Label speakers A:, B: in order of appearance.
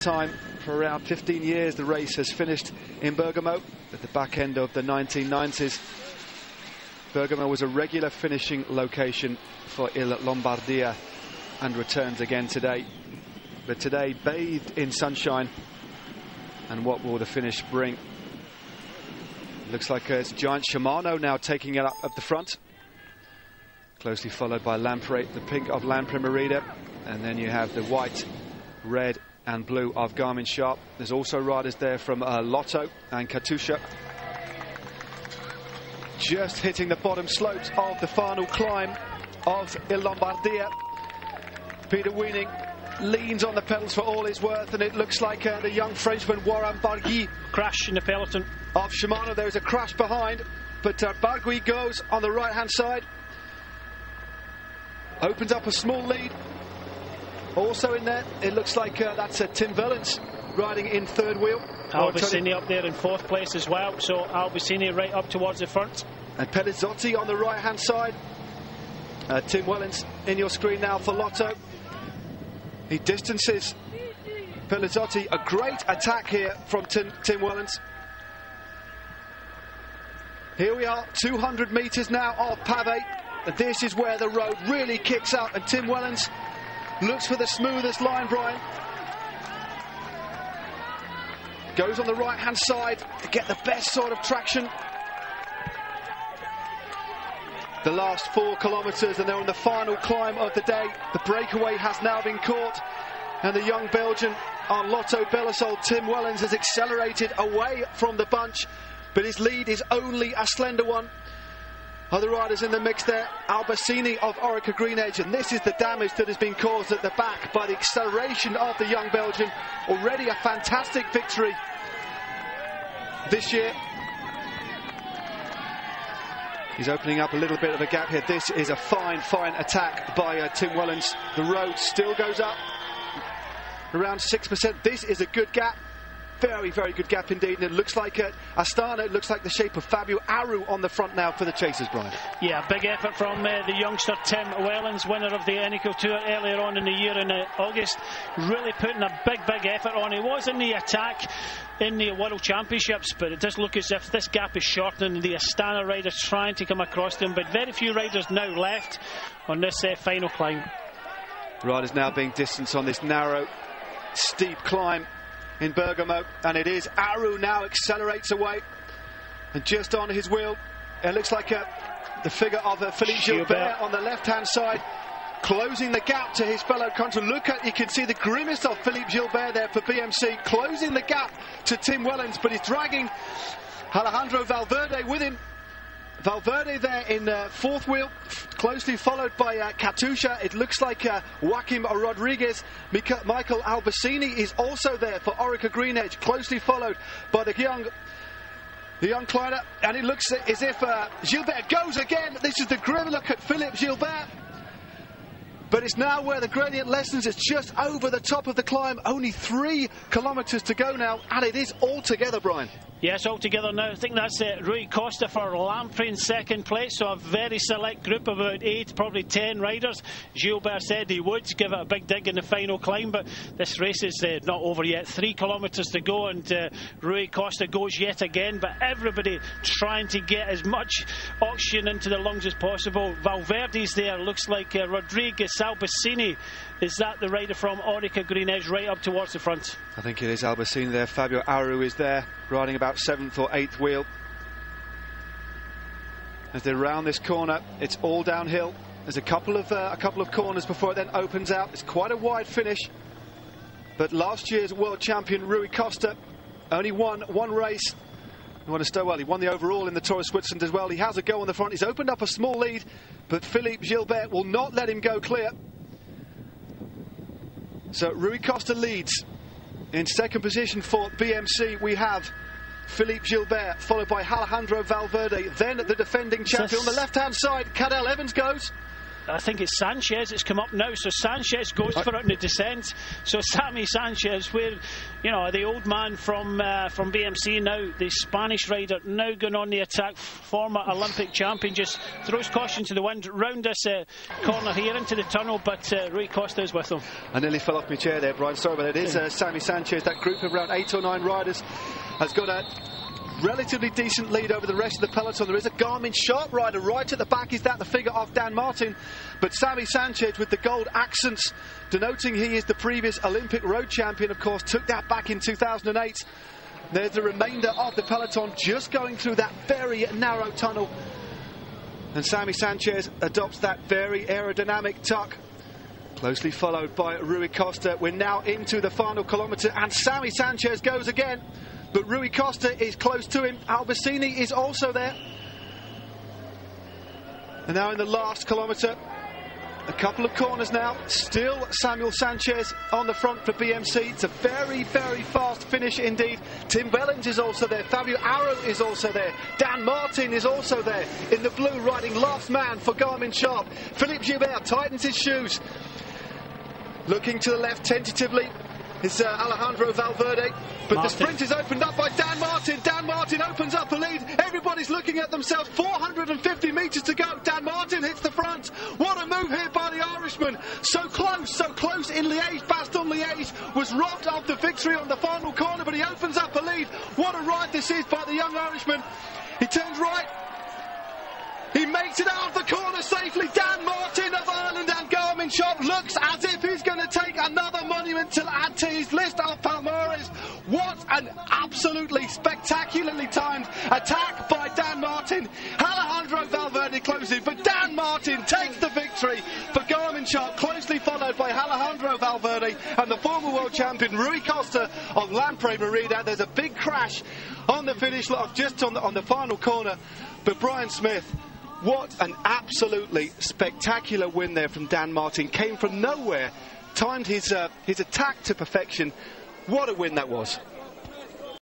A: Time for around 15 years the race has finished in Bergamo at the back end of the 1990s. Bergamo was a regular finishing location for Lombardia and returns again today, but today bathed in sunshine. And what will the finish bring? Looks like it's giant Shimano now taking it up at the front, closely followed by Lampre, the pink of Lampre Merida, and then you have the white, red and blue of Garmin Sharp. There's also riders there from Lotto and Katusha. Just hitting the bottom slopes of the final climb of Lombardia. Peter Weening leans on the pedals for all his worth, and it looks like the young Frenchman Warren Barguil.
B: Crash in the peloton
A: of Shimano. There is a crash behind, but Barguil goes on the right hand side, opens up a small lead. Also in there, it looks like that's Tim Wellens riding in third wheel.
B: Albacini up there in fourth place as well, so Albacini right up towards the front.
A: And Pelizzotti on the right hand side. Tim Wellens in your screen now for Lotto. He distances Pelizzotti. A great attack here from Tim Wellens. Here we are, 200 metres now of pave. This is where the road really kicks up, and Tim Wellens looks for the smoothest line, Brian. Goes on the right hand side to get the best sort of traction. The last 4 kilometres, and they're on the final climb of the day. The breakaway has now been caught, and the young Belgian on Lotto Belisol, Tim Wellens, has accelerated away from the bunch, but his lead is only a slender one. Other riders in the mix there, Albacini of Orica Green Edge, and this is the damage that has been caused at the back by the acceleration of the young Belgian. Already a fantastic victory this year. He's opening up a little bit of a gap here. This is a fine attack by Tim Wellens. The road still goes up around 6%. This is a good gap. Very good gap indeed, and it looks like Astana, it looks like the shape of Fabio Aru on the front now for the chasers, Brian.
B: Yeah, big effort from the youngster Tim Wellens, winner of the Eneco Tour earlier on in the year in August. Really putting a big effort on. He was in the attack in the World Championships, but it does look as if this gap is shortening. The Astana riders trying to come across them, but very few riders now left on this final climb.
A: Riders now being distanced on this narrow, steep climb in Bergamo, and it is Aru now accelerates away, and just on his wheel it looks like the figure of Philippe Gilbert on the left hand side, closing the gap to his fellow countryman. Look at, you can see the grimace of Philippe Gilbert there for BMC, closing the gap to Tim Wellens, but he's dragging Alejandro Valverde with him. Valverde there in fourth wheel, closely followed by Katusha. It looks like Joaquim Rodriguez. Michael Albacini is also there for Orica Green Edge, closely followed by the young climber. And it looks as if Gilbert goes again. This is the grim look at Philippe Gilbert. But it's now where the gradient lessens. It's just over the top of the climb. Only 3 kilometres to go now, and it is all together, Brian.
B: Yes, all together now. I think that's Rui Costa for Lampre in second place, so a very select group of about 8, probably 10 riders. Gilbert said he would give it a big dig in the final climb, but this race is not over yet. 3 kilometres to go, and Rui Costa goes yet again, but everybody trying to get as much oxygen into the lungs as possible. Valverde's there, looks like Rodriguez, Albacini. Is that the rider from Orica Green Edge right up towards the front?
A: I think it is Albacini there. Fabio Aru is there, riding about 7th or 8th wheel. As they round this corner, it's all downhill. There's a couple of corners before it then opens out. It's quite a wide finish. But last year's world champion Rui Costa only won one race. He won the overall in the Tour of Switzerland as well. He has a go on the front. He's opened up a small lead, but Philippe Gilbert will not let him go clear. So Rui Costa leads. In second position for BMC, we have Philippe Gilbert, followed by Alejandro Valverde, then the defending champion. On the left-hand side, Cadel Evans goes.
B: I think it's Sanchez that's come up now, so Sanchez goes for it in the descent. So Sammy Sanchez, where, you know, the old man from BMC, now the Spanish rider, now going on the attack, former Olympic champion, just throws caution to the wind round this corner here into the tunnel, but Rui Costa is with him.
A: I nearly fell off my chair there, Brian, sorry, but it is Sammy Sanchez. That group of around 8 or 9 riders has got a relatively decent lead over the rest of the peloton. There is a Garmin Sharp rider right at the back. Is that the figure of Dan Martin? But Sammy Sanchez with the gold accents, denoting he is the previous Olympic road champion, of course, took that back in 2008. There's the remainder of the peloton just going through that very narrow tunnel. And Sammy Sanchez adopts that very aerodynamic tuck, closely followed by Rui Costa. We're now into the final kilometre, and Sammy Sanchez goes again. But Rui Costa is close to him. Albacini is also there. And now in the last kilometre, a couple of corners now. Still Samuel Sanchez on the front for BMC. It's a very, very fast finish indeed. Tim Wellens is also there. Fabio Aru is also there. Dan Martin is also there in the blue, riding last man for Garmin Sharp. Philippe Gilbert tightens his shoes. Looking to the left tentatively is Alejandro Valverde, but the sprint is opened up by Dan Martin. Dan Martin opens up a lead. Everybody's looking at themselves. 450 metres to go. Dan Martin hits the front. What a move here by the Irishman. So close in Liège. Bastogne-Liège was robbed of the victory on the final corner, but he opens up a lead. What a ride this is by the young Irishman. He turns right. He makes it out of the corner safely. Dan Martin of Ireland and Garmin Sharp looks as if he's going to take another monument to add to his list of Palmares. What an absolutely spectacularly timed attack by Dan Martin. Alejandro Valverde closes, but Dan Martin takes the victory for Garmin Sharp, closely followed by Alejandro Valverde and the former world champion Rui Costa of Lampre Merida. There's a big crash on the finish line, just on the final corner. But Brian Smith, what an absolutely spectacular win there from Dan Martin. Came from nowhere, timed his attack to perfection. What a win that was.